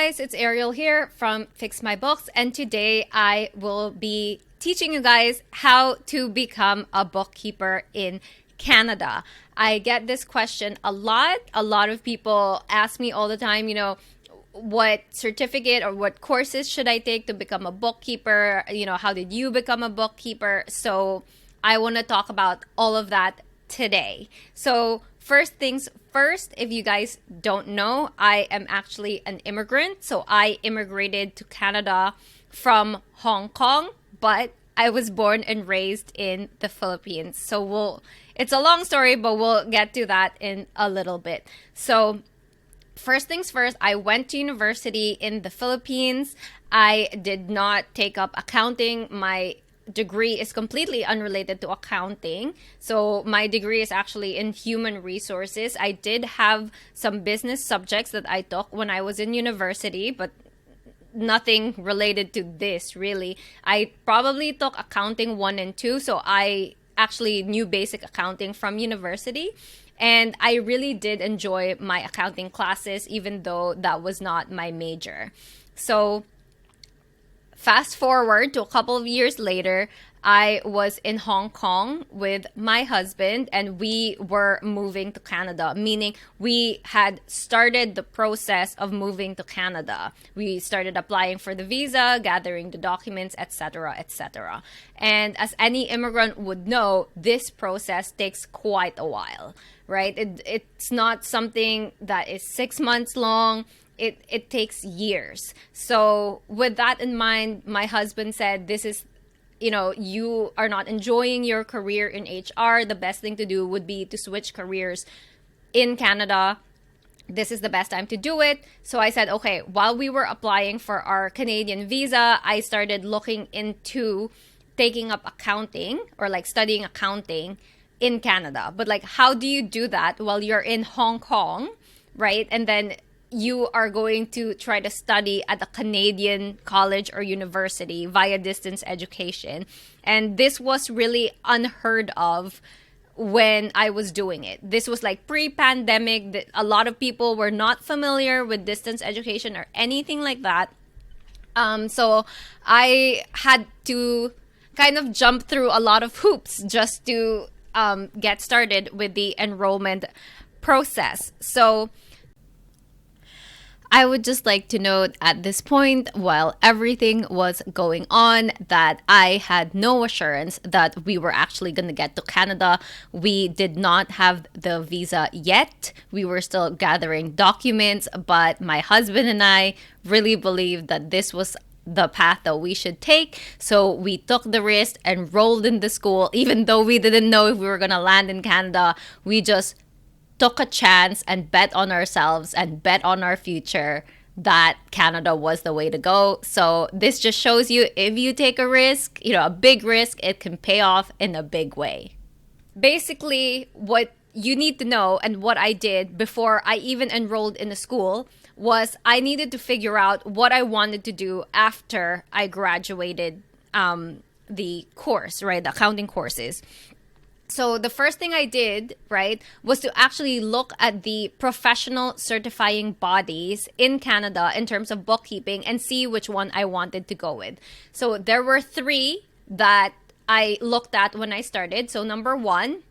guys, it's Arielle here from Fix My Books, and today I will be teaching you guys how to become a bookkeeper in Canada. I get this question a lot. A lot of people ask me all the time, what certificate or what courses should I take to become a bookkeeper? How did you become a bookkeeper? So I want to talk about all of that today. So first things first, if you guys don't know, I am actually an immigrant. So I immigrated to Canada from Hong Kong, but I was born and raised in the Philippines. So it's a long story, but we'll get to that in a little bit. So first things first, I went to university in the Philippines. I did not take up accounting. My degree is completely unrelated to accounting. So my degree is actually in human resources. I did have some business subjects that I took when I was in university, but nothing related to this really. I probably took accounting 1 and 2, so I actually knew basic accounting from university. And I really did enjoy my accounting classes, even though that was not my major. So fast forward to a couple of years later, I was in Hong Kong with my husband and we were moving to Canada, meaning we had started the process of moving to Canada. We started applying for the visa, gathering the documents, etc., etc. And as any immigrant would know, this process takes quite a while, right? It's not something that is 6 months long. It takes years. So with that in mind, my husband said, this is, you are not enjoying your career in HR. The best thing to do would be to switch careers in Canada. This is the best time to do it. So I said, okay, while we were applying for our Canadian visa, I started looking into taking up accounting or like studying accounting in Canada. But like, how do you do that while you're in Hong Kong, right? And then you are going to try to study at a Canadian college or university via distance education. And this was really unheard of when I was doing it. This was like pre-pandemic. A lot of people were not familiar with distance education or anything like that. So I had to kind of jump through a lot of hoops just to get started with the enrollment process. So I would just like to note at this point, while everything was going on, that I had no assurance that we were actually going to get to Canada. We did not have the visa yet. We were still gathering documents, but my husband and I really believed that this was the path that we should take. So we took the risk, enrolled in the school, even though we didn't know if we were going to land in Canada. We just took a chance and bet on ourselves and bet on our future that Canada was the way to go. So this just shows you, if you take a risk, a big risk, it can pay off in a big way. Basically, what you need to know and what I did before I even enrolled in the school was I needed to figure out what I wanted to do after I graduated the course, right? The accounting courses. So the first thing I did, right, was to actually look at the professional certifying bodies in Canada in terms of bookkeeping and see which one I wanted to go with. So there were 3 that I looked at when I started. So number 1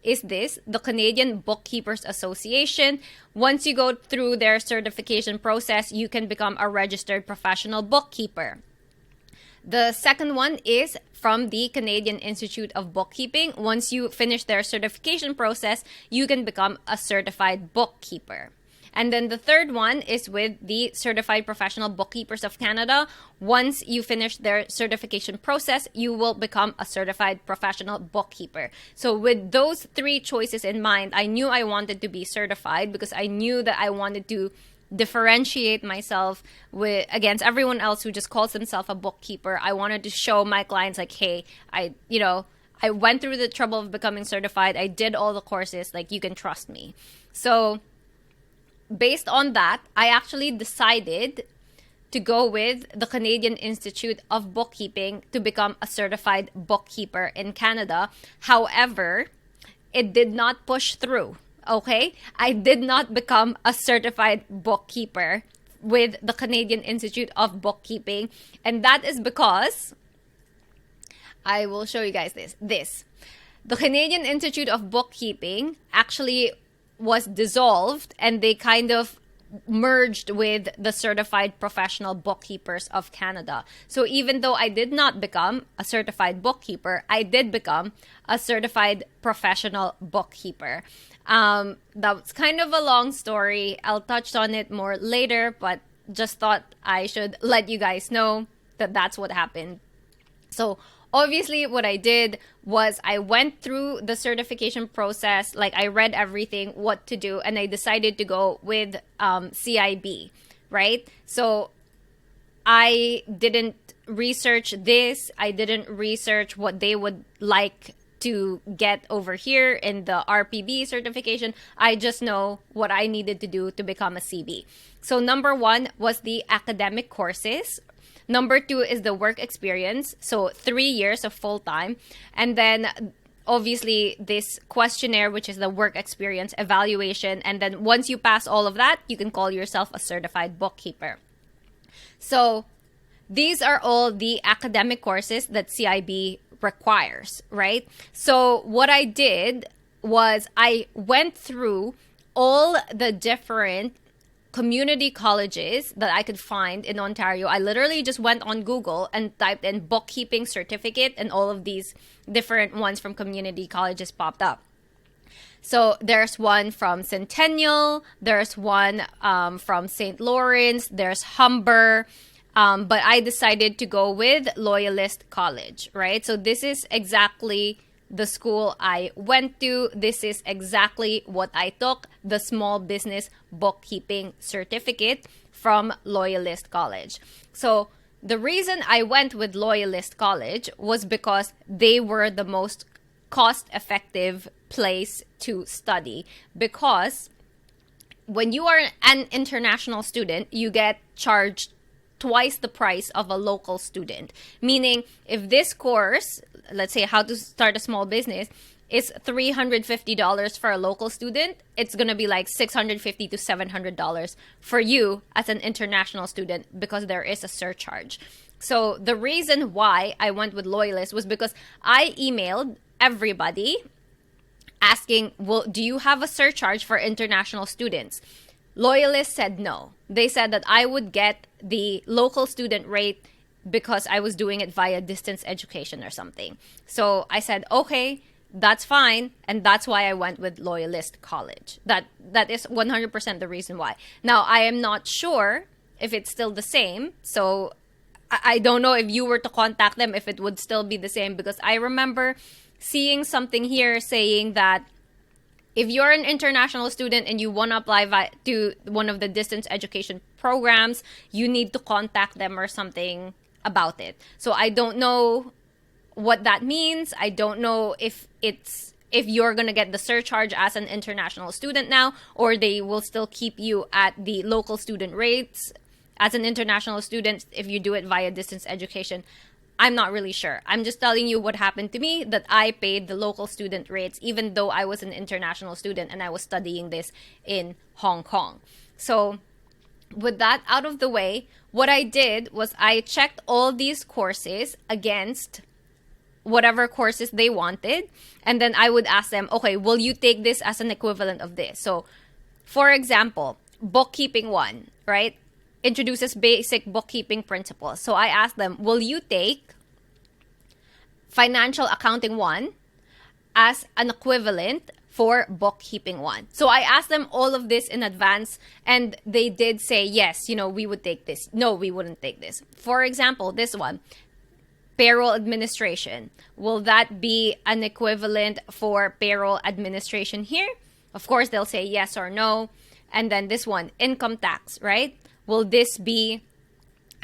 is the Canadian Bookkeepers Association. Once you go through their certification process, you can become a registered professional bookkeeper. The second one is from the Canadian Institute of Bookkeeping. Once you finish their certification process, you can become a certified bookkeeper. And then the third one is with the Certified Professional Bookkeepers of Canada. Once you finish their certification process, you will become a certified professional bookkeeper. So with those 3 choices in mind, I knew I wanted to be certified because I knew that I wanted to differentiate myself against everyone else who just calls themselves a bookkeeper. I wanted to show my clients like, hey, I went through the trouble of becoming certified. I did all the courses, like you can trust me. So based on that, I actually decided to go with the Canadian Institute of Bookkeeping to become a certified bookkeeper in Canada. However, it did not push through. Okay, I did not become a certified bookkeeper with the Canadian Institute of Bookkeeping. And that is because I will show you guys this. The Canadian Institute of Bookkeeping actually was dissolved, and they kind of merged with the Certified Professional Bookkeepers of Canada. So even though I did not become a certified bookkeeper, I did become a certified professional bookkeeper. That's kind of a long story. I'll touch on it more later, but just thought I should let you guys know that that's what happened. So obviously, what I did was I went through the certification process. Like, I read everything, what to do, and I decided to go with CIB, right? So I didn't research this. I didn't research what they would like to get over here in the RPB certification. I just know what I needed to do to become a CB. So number one was the academic courses. Number two is the work experience. So 3 years of full time. And then obviously this questionnaire, which is the work experience evaluation. And then once you pass all of that, you can call yourself a certified bookkeeper. So these are all the academic courses that CIB requires, right? So what I did was I went through all the different community colleges that I could find in Ontario. I literally just went on Google and typed in bookkeeping certificate, and all of these different ones from community colleges popped up. So there's one from Centennial, there's one from St. Lawrence, there's Humber, but I decided to go with Loyalist College, right? So this is exactly the school I went to. This is exactly what I took, the small business bookkeeping certificate from Loyalist College. So the reason I went with Loyalist College was because they were the most cost-effective place to study, because when you are an international student, you get charged twice the price of a local student. Meaning, if this course, let's say how to start a small business, is $350 for a local student, it's going to be like $650 to $700 for you as an international student, because there is a surcharge. So the reason why I went with Loyalist was because I emailed everybody asking, well, do you have a surcharge for international students? Loyalist said no. They said that I would get the local student rate because I was doing it via distance education or something. So I said, okay, that's fine. And that's why I went with Loyalist College. That is 100% the reason why. Now, I am not sure if it's still the same. So I don't know if you were to contact them, if it would still be the same, because I remember seeing something here saying that if you're an international student and you want to apply to one of the distance education programs, you need to contact them or something about it. So I don't know what that means. I don't know if you're going to get the surcharge as an international student now, or they will still keep you at the local student rates as an international student if you do it via distance education. I'm not really sure. I'm just telling you what happened to me, that I paid the local student rates even though I was an international student and I was studying this in Hong Kong. So with that out of the way, what I did was I checked all these courses against whatever courses they wanted. And then I would ask them, okay, will you take this as an equivalent of this? So for example, bookkeeping 1, right? Introduces basic bookkeeping principles. So I asked them, will you take financial accounting 1 as an equivalent for bookkeeping 1? So I asked them all of this in advance, and they did say, yes, we would take this. No, we wouldn't take this. For example, this one, payroll administration. Will that be an equivalent for payroll administration here? Of course, they'll say yes or no. And then this one, income tax, right? Will this be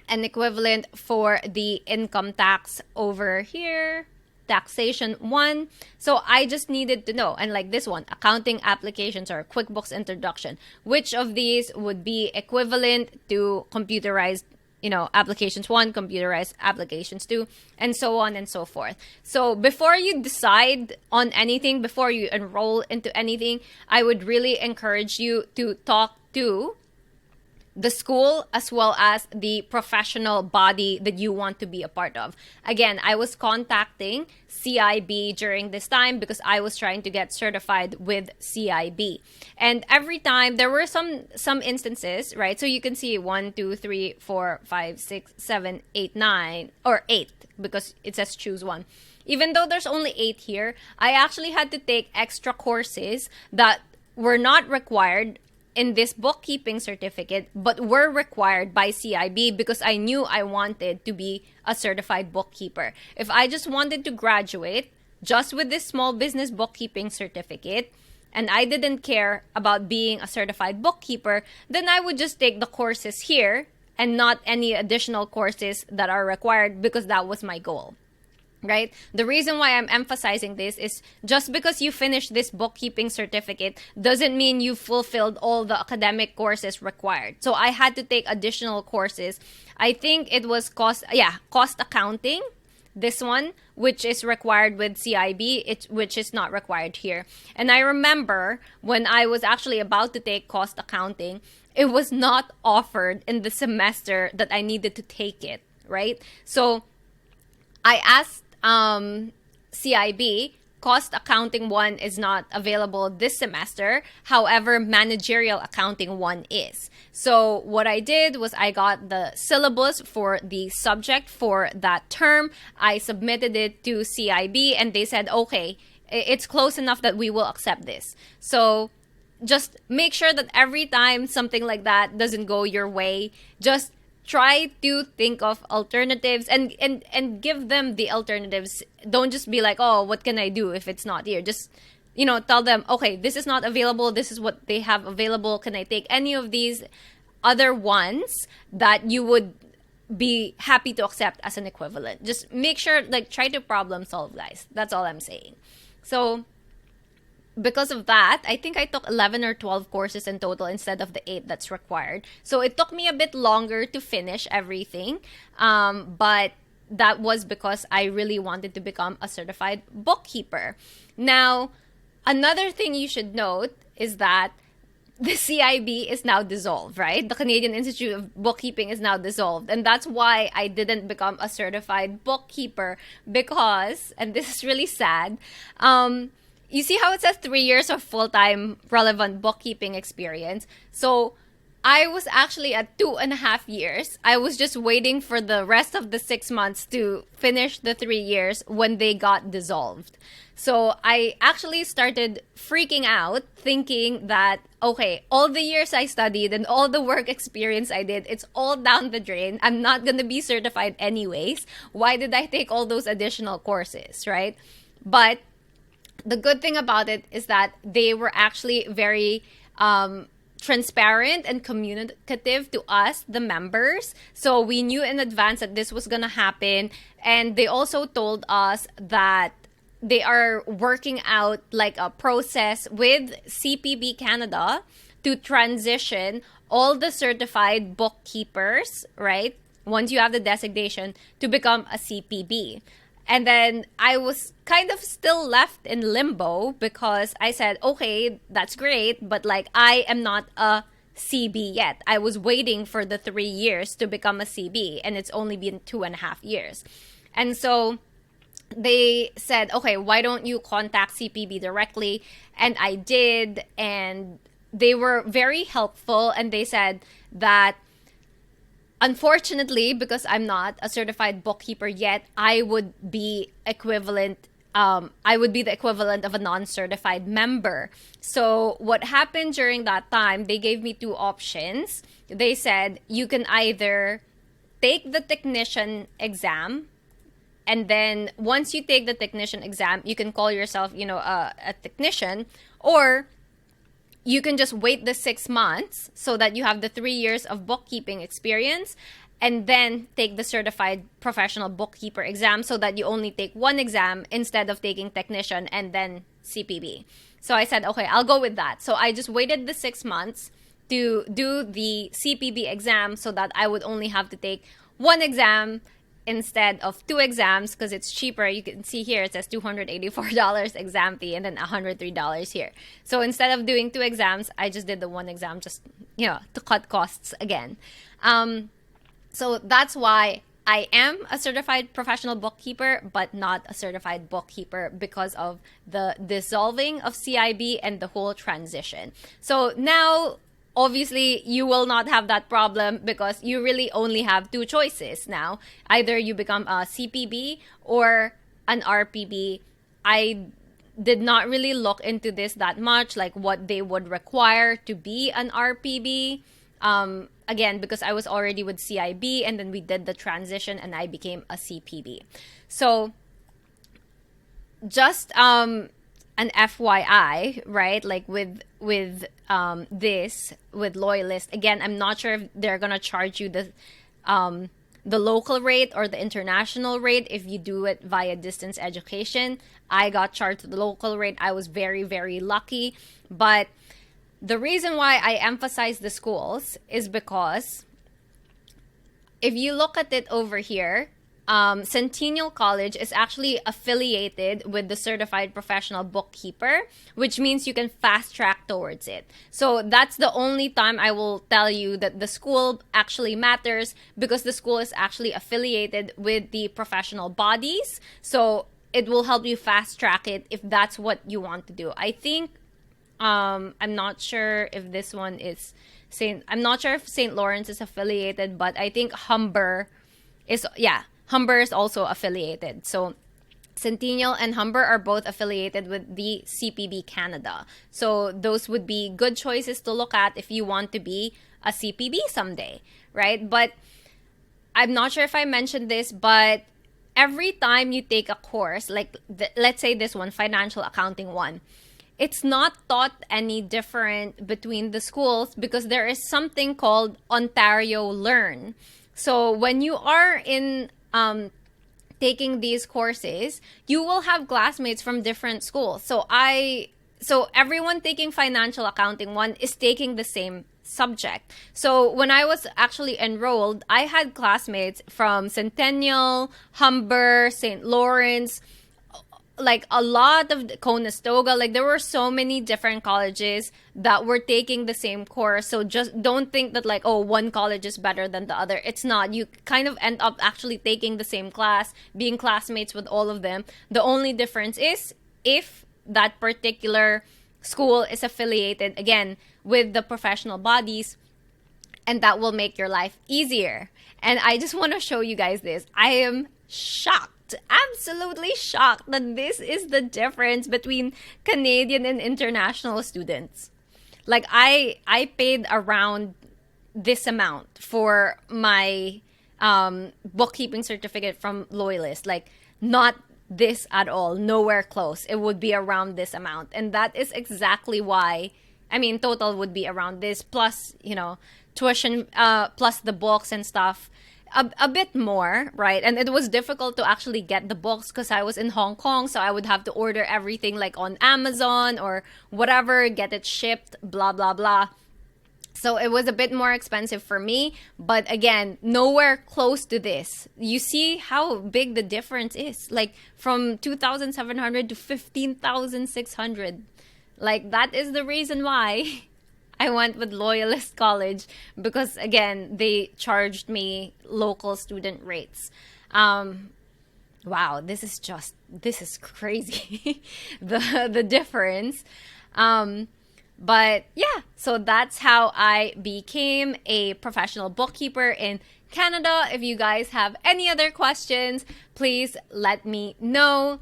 an equivalent for the income tax over here? Taxation 1. So I just needed to know. And like this one, accounting applications or QuickBooks introduction. Which of these would be equivalent to computerized, applications 1, computerized applications 2, and so on and so forth. So before you decide on anything, before you enroll into anything, I would really encourage you to talk to the school as well as the professional body that you want to be a part of. Again, I was contacting CIB during this time because I was trying to get certified with CIB. And every time there were some instances, right? So you can see 1, 2, 3, 4, 5, 6, 7, 8, 9, or 8 because it says choose one. Even though there's only 8 here, I actually had to take extra courses that were not required in this bookkeeping certificate, but were required by CIB because I knew I wanted to be a certified bookkeeper. If I just wanted to graduate just with this small business bookkeeping certificate, and I didn't care about being a certified bookkeeper, then I would just take the courses here and not any additional courses that are required because that was my goal. Right? The reason why I'm emphasizing this is just because you finished this bookkeeping certificate doesn't mean you fulfilled all the academic courses required. So I had to take additional courses. I think it was cost accounting, this one, which is required with CIB, which is not required here. And I remember when I was actually about to take cost accounting, it was not offered in the semester that I needed to take it, right? So I asked CIB, cost accounting 1 is not available this semester. However, managerial accounting 1 is. So what I did was I got the syllabus for the subject for that term. I submitted it to CIB and they said, okay, it's close enough that we will accept this. So just make sure that every time something like that doesn't go your way, just try to think of alternatives and give them the alternatives. Don't just be like, oh, what can I do if it's not here? Just, tell them, okay, this is not available. This is what they have available. Can I take any of these other ones that you would be happy to accept as an equivalent? Just make sure, try to problem solve, guys. That's all I'm saying. So because of that, I think I took 11 or 12 courses in total instead of the 8 that's required. So it took me a bit longer to finish everything. But that was because I really wanted to become a certified bookkeeper. Now, another thing you should note is that the CIB is now dissolved, right? The Canadian Institute of Bookkeeping is now dissolved. And that's why I didn't become a certified bookkeeper because, and this is really sad, you see how it says 3 years of full-time relevant bookkeeping experience? So I was actually at 2.5 years. I was just waiting for the rest of the 6 months to finish the 3 years when they got dissolved. So I actually started freaking out thinking that, okay, all the years I studied and all the work experience I did, it's all down the drain. I'm not going to be certified anyways. Why did I take all those additional courses, right? But the good thing about it is that they were actually very transparent and communicative to us, the members. So we knew in advance that this was going to happen. And they also told us that they are working out a process with CPB Canada to transition all the certified bookkeepers, right? Once you have the designation, to become a CPB. And then I was kind of still left in limbo because I said, okay, that's great, but I am not a CB yet. I was waiting for the 3 years to become a CB, and it's only been 2.5 years. And so they said, okay, why don't you contact CPB directly? And I did, and they were very helpful, and they said that unfortunately, because I'm not a certified bookkeeper yet, I would be equivalent. I would be the equivalent of a non-certified member. So what happened during that time, they gave me 2 options. They said you can either take the technician exam, and then once you take the technician exam, you can call yourself, a technician, or you can just wait the 6 months so that you have the 3 years of bookkeeping experience and then take the certified professional bookkeeper exam so that you only take 1 exam instead of taking technician and then CPB. So I said, okay, I'll go with that. So I just waited the 6 months to do the CPB exam so that I would only have to take 1 exam instead of 2 exams, because it's cheaper, you can see here it says $284 exam fee and then $103 here. So instead of doing 2 exams, I just did the 1 exam, just, you know, to cut costs again. So that's why I am a certified professional bookkeeper, but not a certified bookkeeper, because of the dissolving of CIB and the whole transition. So now, obviously, you will not have that problem, because you really only have 2 choices now. Either you become a CPB or an RPB. I did not really look into this that much, like what they would require to be an RPB. Again, because I was already with CIB, and then we did the transition and I became a CPB. So just an FYI, right? Like with this, with Loyalist, again, I'm not sure if they're gonna charge you the local rate or the international rate if you do it via distance education. I got charged the local rate. I was very, very lucky. But the reason why I emphasize the schools is because if you look at it over here, Centennial College is actually affiliated with the Certified Professional Bookkeeper, which means you can fast track towards it. So that's the only time I will tell you that the school actually matters, because the school is actually affiliated with the professional bodies. So it will help you fast track it if that's what you want to do. I think I'm not sure if this one is I'm not sure if St. Lawrence is affiliated, but I think Humber is also affiliated. So Centennial and Humber are both affiliated with the CPB Canada. So those would be good choices to look at if you want to be a CPB someday, right? But I'm not sure if I mentioned this, but every time you take a course, like let's say this one, Financial Accounting 1, it's not taught any different between the schools, because there is something called Ontario Learn. So when you are in taking these courses, you will have classmates from different schools. So everyone taking Financial Accounting 1 is taking the same subject. So when I was actually enrolled, I had classmates from Centennial, Humber, St. Lawrence, like a lot of Conestoga. Like there were so many different colleges that were taking the same course. So just don't think that like, oh, one college is better than the other. It's not. You kind of end up actually taking the same class, being classmates with all of them. The only difference is if that particular school is affiliated, again, with the professional bodies, and that will make your life easier. And I just want to show you guys this. I am shocked, absolutely shocked, that this is the difference between Canadian and international students. Like I paid around this amount for my bookkeeping certificate from Loyalist. Like not this at all, nowhere close. It would be around this amount. And that is exactly why, I mean, total would be around this, plus, you know, tuition, plus the books and stuff, a bit more, right? And it was difficult to actually get the books because I was in Hong Kong, so I would have to order everything like on Amazon or whatever, get it shipped, blah, blah, blah. So it was a bit more expensive for me, but again, nowhere close to this. You see how big the difference is, like from 2,700 to 15,600. Like that is the reason why I went with Loyalist College, because again, they charged me local student rates. Wow, this is crazy. the difference. But yeah, so that's how I became a professional bookkeeper in Canada. If you guys have any other questions, please let me know.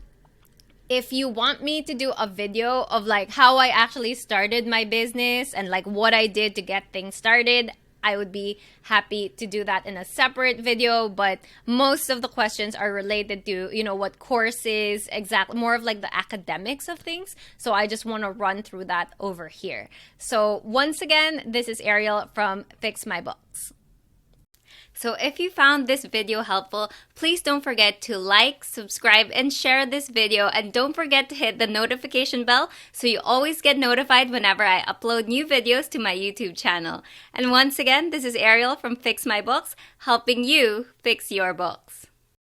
If you want me to do a video of like how I actually started my business and like what I did to get things started, I would be happy to do that in a separate video. But most of the questions are related to, you know, what courses, exactly, more of like the academics of things. So I just want to run through that over here. So once again, this is Arielle from Fix My Books. So if you found this video helpful, please don't forget to like, subscribe, and share this video. And don't forget to hit the notification bell so you always get notified whenever I upload new videos to my YouTube channel. And once again, this is Arielle from Fix My Books, helping you fix your books.